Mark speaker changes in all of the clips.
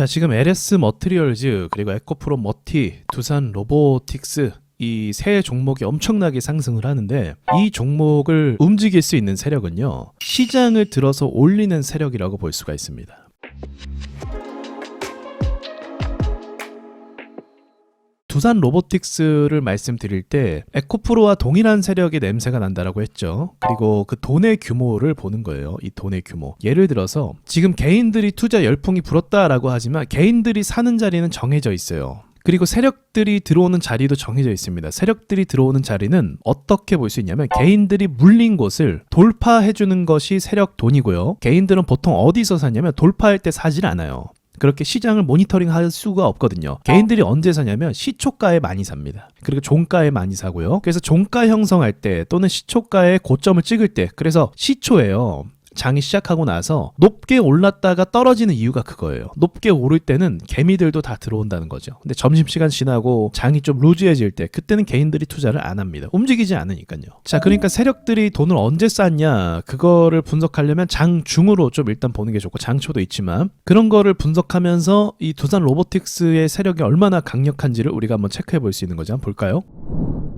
Speaker 1: 자, 지금 LS 머티리얼즈 그리고 에코프로 머티, 두산 로보틱스 이 세 종목이 엄청나게 상승을 하는데 이 종목을 움직일 수 있는 세력은요, 시장을 들어서 올리는 세력이라고 볼 수가 있습니다. 두산 로보틱스를 말씀드릴 때 에코프로와 동일한 세력의 냄새가 난다라고 했죠. 그리고 그 돈의 규모를 보는 거예요. 이 돈의 규모. 예를 들어서 지금 개인들이 투자 열풍이 불었다라고 하지만 개인들이 사는 자리는 정해져 있어요. 그리고 세력들이 들어오는 자리도 정해져 있습니다. 세력들이 들어오는 자리는 어떻게 볼 수 있냐면 개인들이 물린 곳을 돌파해주는 것이 세력 돈이고요. 개인들은 보통 어디서 사냐면 돌파할 때 사질 않아요. 그렇게 시장을 모니터링 할 수가 없거든요. 개인들이 언제 사냐면 시초가에 많이 삽니다. 그리고 종가에 많이 사고요. 그래서 종가 형성할 때 또는 시초가에 고점을 찍을 때, 그래서 시초예요. 장이 시작하고 나서 높게 올랐다가 떨어지는 이유가 그거예요. 높게 오를 때는 개미들도 다 들어온다는 거죠. 근데 점심시간 지나고 장이 좀 루즈해질 때 그때는 개인들이 투자를 안 합니다. 움직이지 않으니까요. 자, 그러니까 세력들이 돈을 언제 쌌냐 그거를 분석하려면 장중으로 좀 일단 보는 게 좋고 장초도 있지만 그런 거를 분석하면서 이 두산 로보틱스의 세력이 얼마나 강력한지를 우리가 한번 체크해 볼 수 있는 거죠. 한번 볼까요?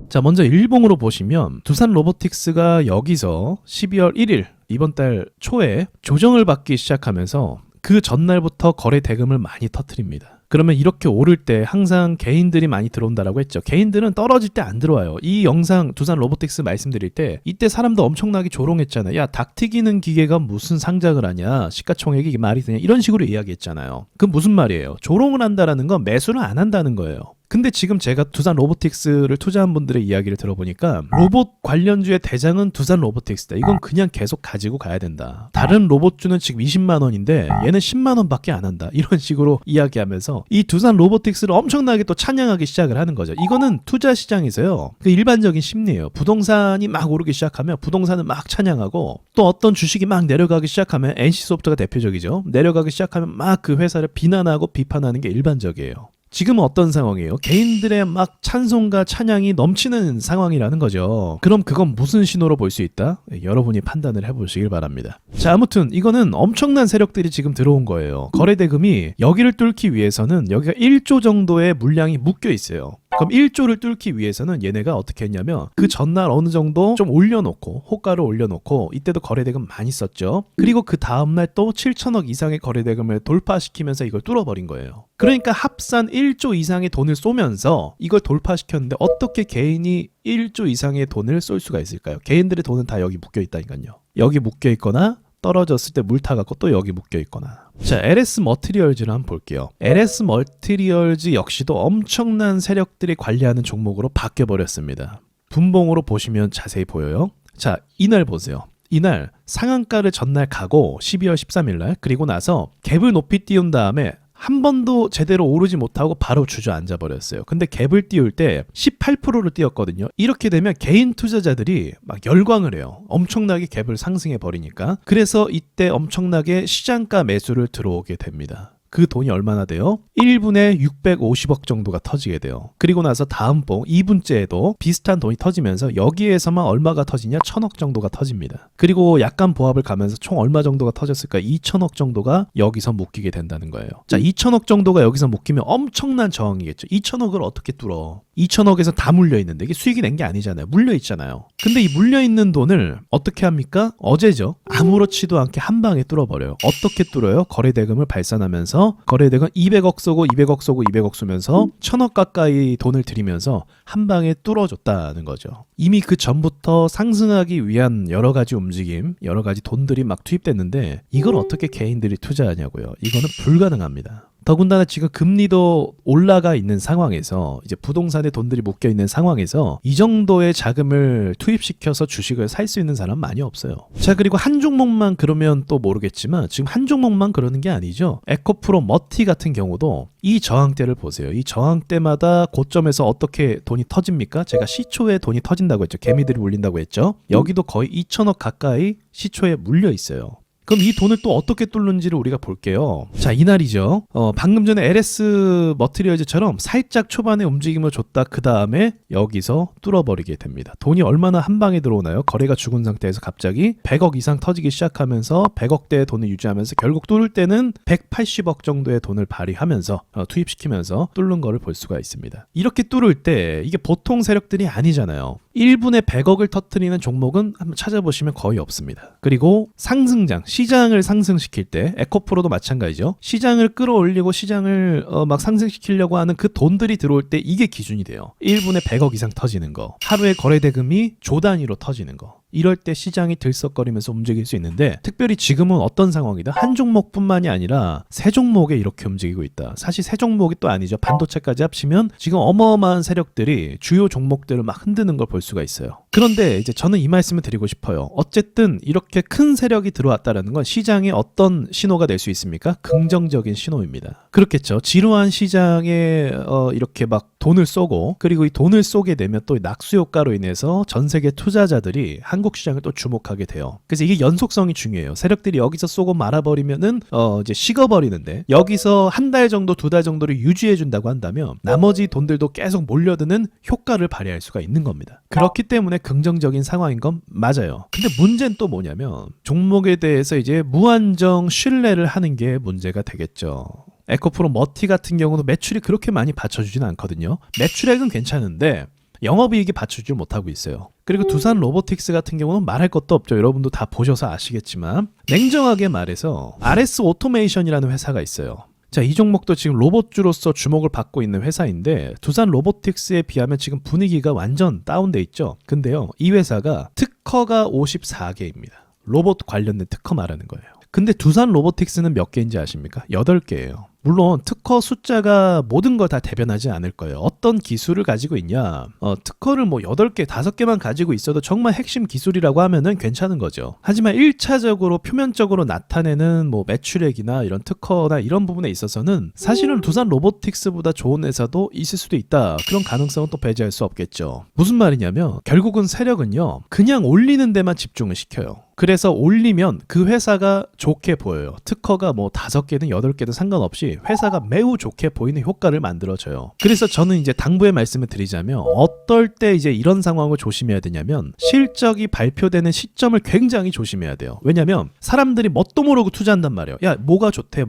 Speaker 1: 자, 먼저 일봉으로 보시면 두산 로보틱스가 여기서 12월 1일 이번 달 초에 조정을 받기 시작하면서 그 전날부터 거래 대금을 많이 터뜨립니다. 그러면 이렇게 오를 때 항상 개인들이 많이 들어온다라고 했죠. 개인들은 떨어질 때 안 들어와요. 이 영상 두산 로보틱스 말씀드릴 때 이때 사람도 엄청나게 조롱했잖아요. 야, 닭 튀기는 기계가 무슨 상장을 하냐, 시가총액이 이게 말이 되냐, 이런 식으로 이야기했잖아요. 그건 무슨 말이에요? 조롱을 한다라는 건 매수를 안 한다는 거예요. 근데 지금 제가 두산 로보틱스를 투자한 분들의 이야기를 들어보니까 로봇 관련주의 대장은 두산 로보틱스다. 이건 그냥 계속 가지고 가야 된다. 다른 로봇주는 지금 20만 원인데 얘는 10만 원밖에 안 한다. 이런 식으로 이야기하면서 이 두산 로보틱스를 엄청나게 또 찬양하기 시작을 하는 거죠. 이거는 투자 시장에서요, 그 일반적인 심리예요. 부동산이 막 오르기 시작하면 부동산을 막 찬양하고 또 어떤 주식이 막 내려가기 시작하면 NC소프트가 대표적이죠. 내려가기 시작하면 막 그 회사를 비난하고 비판하는 게 일반적이에요. 지금은 어떤 상황이에요? 개인들의 막 찬송과 찬양이 넘치는 상황이라는 거죠. 그럼 그건 무슨 신호로 볼 수 있다? 여러분이 판단을 해보시길 바랍니다. 자, 아무튼 이거는 엄청난 세력들이 지금 들어온 거예요. 거래 대금이 여기를 뚫기 위해서는 여기가 1조 정도의 물량이 묶여 있어요. 그럼 1조를 뚫기 위해서는 얘네가 어떻게 했냐면 그 전날 어느 정도 좀 올려놓고 호가를 올려놓고 이때도 거래대금 많이 썼죠. 그리고 그 다음날 또 7천억 이상의 거래대금을 돌파시키면서 이걸 뚫어버린 거예요. 그러니까 합산 1조 이상의 돈을 쏘면서 이걸 돌파시켰는데 어떻게 개인이 1조 이상의 돈을 쏠 수가 있을까요? 개인들의 돈은 다 여기 묶여 있다니까요. 여기 묶여 있거나 떨어졌을 때 물 타갖고 또 여기 묶여 있거나. 자, LS 머티리얼즈를 한번 볼게요. LS 머티리얼즈 역시도 엄청난 세력들이 관리하는 종목으로 바뀌어버렸습니다. 분봉으로 보시면 자세히 보여요. 자, 이날 보세요. 이날 상한가를 전날 가고 12월 13일 날, 그리고 나서 갭을 높이 띄운 다음에 한 번도 제대로 오르지 못하고 바로 주저앉아 버렸어요. 근데 갭을 띄울 때 18%를 띄웠거든요. 이렇게 되면 개인 투자자들이 막 열광을 해요. 엄청나게 갭을 상승해 버리니까. 그래서 이때 엄청나게 시장가 매수를 들어오게 됩니다. 그 돈이 얼마나 돼요? 1분에 650억 정도가 터지게 돼요. 그리고 나서 다음 봉 2분째에도 비슷한 돈이 터지면서 여기에서만 얼마가 터지냐? 1000억 정도가 터집니다. 그리고 약간 보합을 가면서 총 얼마 정도가 터졌을까? 2000억 정도가 여기서 묶이게 된다는 거예요. 자, 2000억 정도가 여기서 묶이면 엄청난 저항이겠죠. 2000억을 어떻게 뚫어? 2000억에서 다 물려있는데 이게 수익이 낸 게 아니잖아요. 물려있잖아요. 근데 이 물려있는 돈을 어떻게 합니까? 어제죠. 아무렇지도 않게 한 방에 뚫어버려요. 어떻게 뚫어요? 거래대금을 발산하면서 거래대금 200억 쏘고 200억 쏘고 200억 쏘면서 1000억 가까이 돈을 들이면서 한 방에 뚫어줬다는 거죠. 이미 그 전부터 상승하기 위한 여러 가지 움직임, 여러 가지 돈들이 막 투입됐는데 이걸 어떻게 개인들이 투자하냐고요. 이거는 불가능합니다. 더군다나 지금 금리도 올라가 있는 상황에서 이제 부동산에 돈들이 묶여 있는 상황에서 이 정도의 자금을 투입시켜서 주식을 살 수 있는 사람 많이 없어요. 자, 그리고 한 종목만 그러면 또 모르겠지만 지금 한 종목만 그러는 게 아니죠. 에코프로 머티 같은 경우도 이 저항대를 보세요. 이 저항대마다 고점에서 어떻게 돈이 터집니까? 제가 시초에 돈이 터진다고 했죠. 개미들이 물린다고 했죠. 여기도 거의 2000억 가까이 시초에 물려 있어요. 그럼 이 돈을 또 어떻게 뚫는지를 우리가 볼게요. 자, 이날이죠. 방금 전에 LS 머티리얼즈처럼 살짝 초반에 움직임을 줬다 그 다음에 여기서 뚫어버리게 됩니다. 돈이 얼마나 한 방에 들어오나요? 거래가 죽은 상태에서 갑자기 100억 이상 터지기 시작하면서 100억대의 돈을 유지하면서 결국 뚫을 때는 180억 정도의 돈을 발휘하면서 투입시키면서 뚫는 거를 볼 수가 있습니다. 이렇게 뚫을 때 이게 보통 세력들이 아니잖아요. 1분에 100억을 터뜨리는 종목은 한번 찾아보시면 거의 없습니다. 그리고 상승장, 시장을 상승시킬 때 에코프로도 마찬가지죠. 시장을 끌어올리고 시장을 막 상승시키려고 하는 그 돈들이 들어올 때 이게 기준이 돼요. 1분에 100억 이상 터지는 거, 하루에 거래대금이 조 단위로 터지는 거. 이럴 때 시장이 들썩거리면서 움직일 수 있는데 특별히 지금은 어떤 상황이다? 한 종목뿐만이 아니라 세 종목에 이렇게 움직이고 있다. 사실 세 종목이 또 아니죠. 반도체까지 합치면 지금 어마어마한 세력들이 주요 종목들을 막 흔드는 걸 볼 수가 있어요. 그런데 이제 저는 이 말씀을 드리고 싶어요. 어쨌든 이렇게 큰 세력이 들어왔다는 건 시장에 어떤 신호가 될 수 있습니까? 긍정적인 신호입니다. 그렇겠죠. 지루한 시장에 이렇게 막 돈을 쏘고 그리고 이 돈을 쏘게 되면 또 낙수 효과로 인해서 전 세계 투자자들이 한국 시장을 또 주목하게 돼요. 그래서 이게 연속성이 중요해요. 세력들이 여기서 쏘고 말아버리면은 이제 식어버리는데 여기서 한 달 정도, 두 달 정도를 유지해준다고 한다면 나머지 돈들도 계속 몰려드는 효과를 발휘할 수가 있는 겁니다. 그렇기 때문에 긍정적인 상황인 건 맞아요. 근데 문제는 또 뭐냐면 종목에 대해서 이제 무한정 신뢰를 하는 게 문제가 되겠죠. 에코프로 머티 같은 경우도 매출이 그렇게 많이 받쳐주지는 않거든요. 매출액은 괜찮은데 영업이익이 받쳐주지 못하고 있어요. 그리고 두산 로보틱스 같은 경우는 말할 것도 없죠. 여러분도 다 보셔서 아시겠지만 냉정하게 말해서 RS 오토메이션이라는 회사가 있어요. 자, 이 종목도 지금 로봇주로서 주목을 받고 있는 회사인데 두산 로보틱스에 비하면 지금 분위기가 완전 다운돼 있죠. 근데요, 이 회사가 특허가 54개입니다. 로봇 관련된 특허 말하는 거예요. 근데 두산 로보틱스는 몇 개인지 아십니까? 8개예요. 물론 특허 숫자가 모든 걸 다 대변하지 않을 거예요. 어떤 기술을 가지고 있냐? 특허를 뭐 8개, 5개만 가지고 있어도 정말 핵심 기술이라고 하면은 괜찮은 거죠. 하지만 1차적으로 표면적으로 나타내는 뭐 매출액이나 이런 특허나 이런 부분에 있어서는 사실은 두산 로보틱스보다 좋은 회사도 있을 수도 있다. 그런 가능성은 또 배제할 수 없겠죠. 무슨 말이냐면 결국은 세력은요, 그냥 올리는 데만 집중을 시켜요. 그래서 올리면 그 회사가 좋게 보여요. 특허가 뭐 5개든 8개든 상관없이 회사가 매우 좋게 보이는 효과를 만들어줘요. 그래서 저는 이제 당부의 말씀을 드리자면 어떨 때 이제 이런 상황을 조심해야 되냐면 실적이 발표되는 시점을 굉장히 조심해야 돼요. 왜냐면 사람들이 뭣도 모르고 투자한단 말이에요. 야, 뭐가 좋대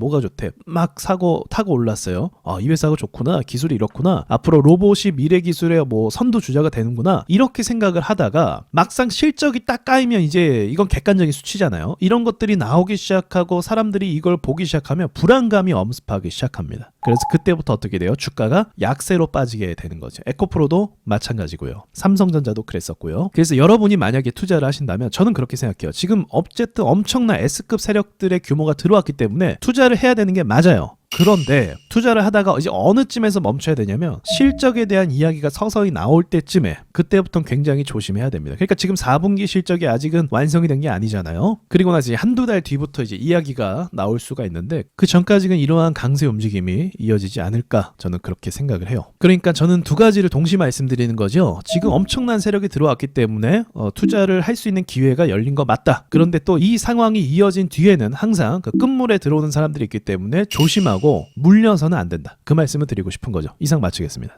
Speaker 1: 막 사고 타고 올랐어요. 이 회사가 좋구나, 기술이 이렇구나, 앞으로 로봇이 미래 기술의 뭐 선두주자가 되는구나, 이렇게 생각을 하다가 막상 실적이 딱 까이면 이제 이건 객관적인 수치잖아요. 이런 것들이 나오기 시작하고 사람들이 이걸 보기 시작하면 불안감이 엄습하기 시작합니다. 그래서 그때부터 어떻게 돼요? 주가가 약세로 빠지게 되는 거죠. 에코프로도 마찬가지고요. 삼성전자도 그랬었고요. 그래서 여러분이 만약에 투자를 하신다면 저는 그렇게 생각해요. 지금 어쨌든 엄청난 S급 세력들의 규모가 들어왔기 때문에 투자를 해야 되는 게 맞아요. 그런데 투자를 하다가 이제 어느 쯤에서 멈춰야 되냐면 실적에 대한 이야기가 서서히 나올 때쯤에 그때부터는 굉장히 조심해야 됩니다. 그러니까 지금 4분기 실적이 아직은 완성이 된 게 아니잖아요. 그리고 나서 이제 한두 달 뒤부터 이제 이야기가 나올 수가 있는데 그 전까지는 이러한 강세 움직임이 이어지지 않을까 저는 그렇게 생각을 해요. 그러니까 저는 두 가지를 동시에 말씀드리는 거죠. 지금 엄청난 세력이 들어왔기 때문에 투자를 할 수 있는 기회가 열린 거 맞다. 그런데 또 이 상황이 이어진 뒤에는 항상 그 끝물에 들어오는 사람들이 있기 때문에 조심하고 물려서는 안 된다. 그 말씀을 드리고 싶은 거죠. 이상 마치겠습니다.